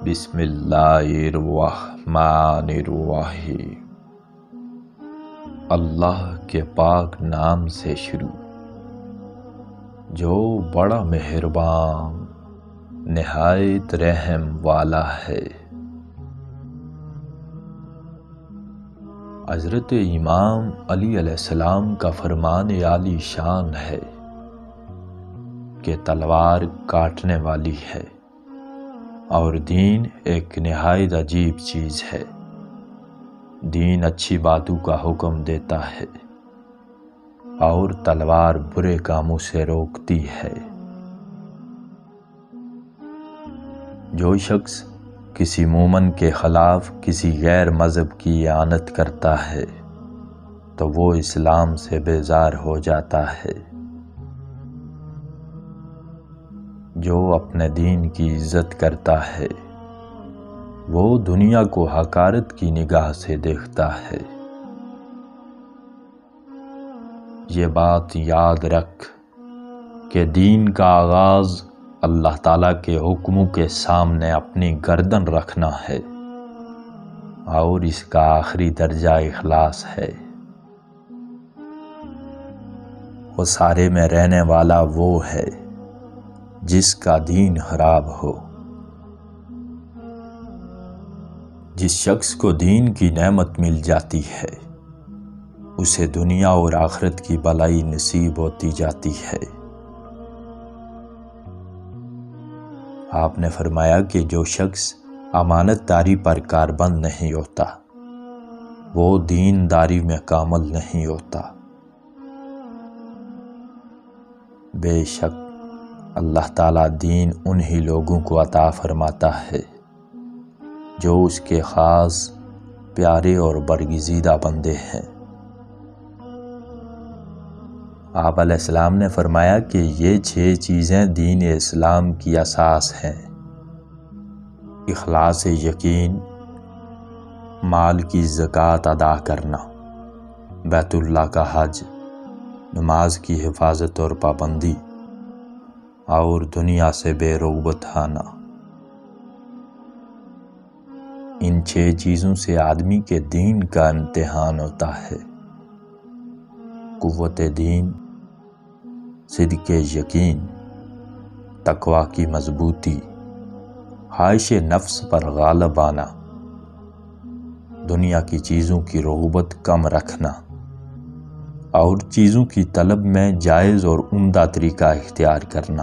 بسم اللہ الرحمن الرحیم۔ اللہ کے پاک نام سے شروع جو بڑا مہربان نہایت رحم والا ہے۔ حضرت امام علی علیہ السلام کا فرمان عالی شان ہے کہ تلوار کاٹنے والی ہے اور دین ایک نہایت عجیب چیز ہے۔ دین اچھی باتوں کا حکم دیتا ہے اور تلوار برے کاموں سے روکتی ہے۔ جو شخص کسی مومن کے خلاف کسی غیر مذہب کی اعانت کرتا ہے تو وہ اسلام سے بیزار ہو جاتا ہے۔ جو اپنے دین کی عزت کرتا ہے وہ دنیا کو حقارت کی نگاہ سے دیکھتا ہے۔ یہ بات یاد رکھ کہ دین کا آغاز اللہ تعالیٰ کے حکموں کے سامنے اپنی گردن رکھنا ہے اور اس کا آخری درجہ اخلاص ہے۔ وہ سارے میں رہنے والا وہ ہے جس کا دین خراب ہو۔ جس شخص کو دین کی نعمت مل جاتی ہے اسے دنیا اور آخرت کی بھلائی نصیب ہوتی جاتی ہے۔ آپ نے فرمایا کہ جو شخص امانت داری پر کاربند نہیں ہوتا وہ دین داری میں کامل نہیں ہوتا۔ بے شک اللہ تعالیٰ دین انہی لوگوں کو عطا فرماتا ہے جو اس کے خاص پیارے اور برگزیدہ بندے ہیں۔ آپ علیہ السلام نے فرمایا کہ یہ 6 چیزیں دین اسلام کی اساس ہیں: اخلاص یقین، مال کی زکوٰۃ ادا کرنا، بیت اللہ کا حج، نماز کی حفاظت اور پابندی، اور دنیا سے بے رغبت آنا۔ ان 6 چیزوں سے آدمی کے دین کا امتحان ہوتا ہے: قوت دین، صدق یقین، تقوی کی مضبوطی، خواہش نفس پر غالب آنا، دنیا کی چیزوں کی رغبت کم رکھنا اور چیزوں کی طلب میں جائز اور عمدہ طریقہ اختیار کرنا۔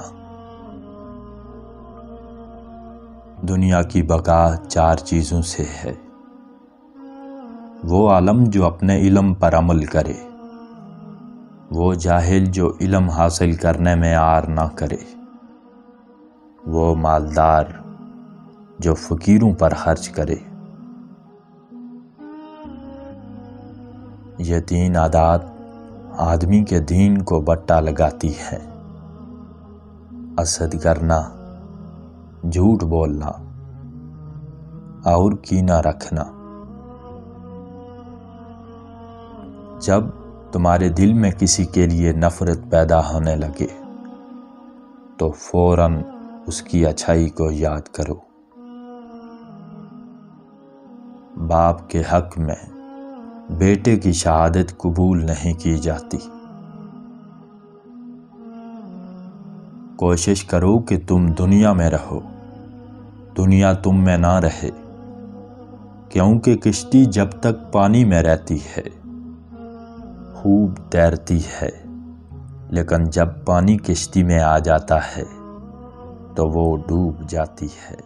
دنیا کی بقا 4 چیزوں سے ہے: وہ عالم جو اپنے علم پر عمل کرے، وہ جاہل جو علم حاصل کرنے میں عار نہ کرے، وہ مالدار جو فقیروں پر خرچ کرے۔ یہ 3 عادات آدمی کے دین کو بٹا لگاتی ہے: حسد کرنا، جھوٹ بولنا اور کینہ رکھنا۔ جب تمہارے دل میں کسی کے لیے نفرت پیدا ہونے لگے تو فوراً اس کی اچھائی کو یاد کرو۔ باپ کے حق میں بیٹے کی شہادت قبول نہیں کی جاتی۔ کوشش کرو کہ تم دنیا میں رہو، دنیا تم میں نہ رہے، کیونکہ کشتی جب تک پانی میں رہتی ہے خوب تیرتی ہے، لیکن جب پانی کشتی میں آ جاتا ہے تو وہ ڈوب جاتی ہے۔